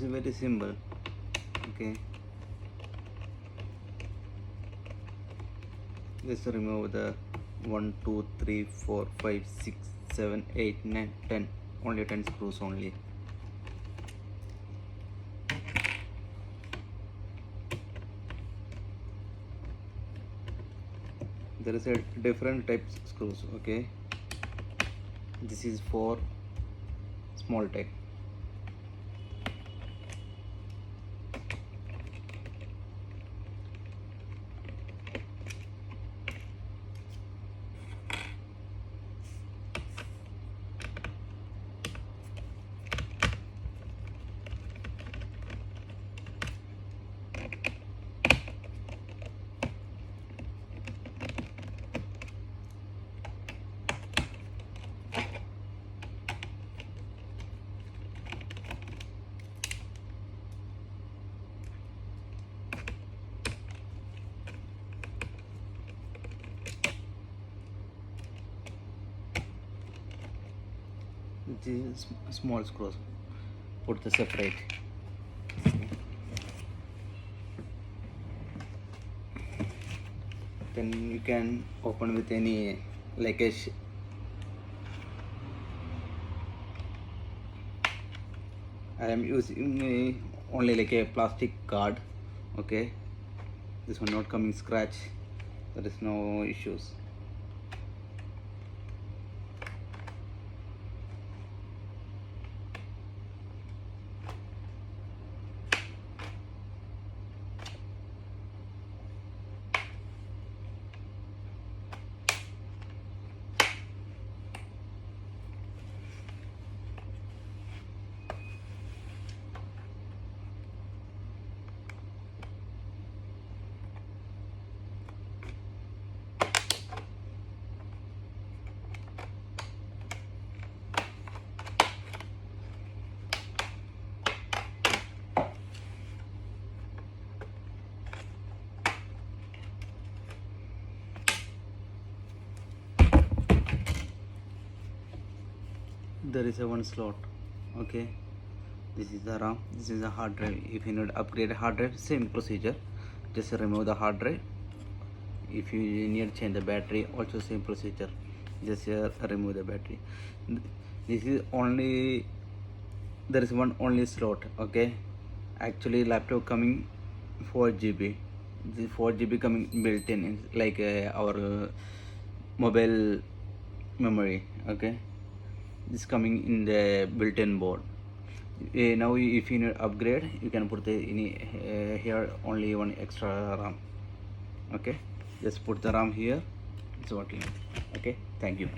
is very simple. Okay, just remove the 1 2 3 4 5 6 7 8 9 10, only 10 screws only. There is a different types screws. Okay, this is for small type. This is small screws, put the separate. Then you can open with any, like a I am using only like a plastic card. Okay, this one not coming scratch, there is no issues. There is a one slot. Okay, this is the RAM, this is the hard drive. If you need to upgrade a hard drive, same procedure, just remove the hard drive. If you need to change the battery, also same procedure, just remove the battery. This is only, there is one only slot. Okay, actually laptop coming 4 GB, the 4 GB coming built in, like our mobile memory. Okay, this coming in the built-in board. Now if you need upgrade, you can put the here only one extra RAM. Okay, just put the RAM here, it's working. Okay, thank you.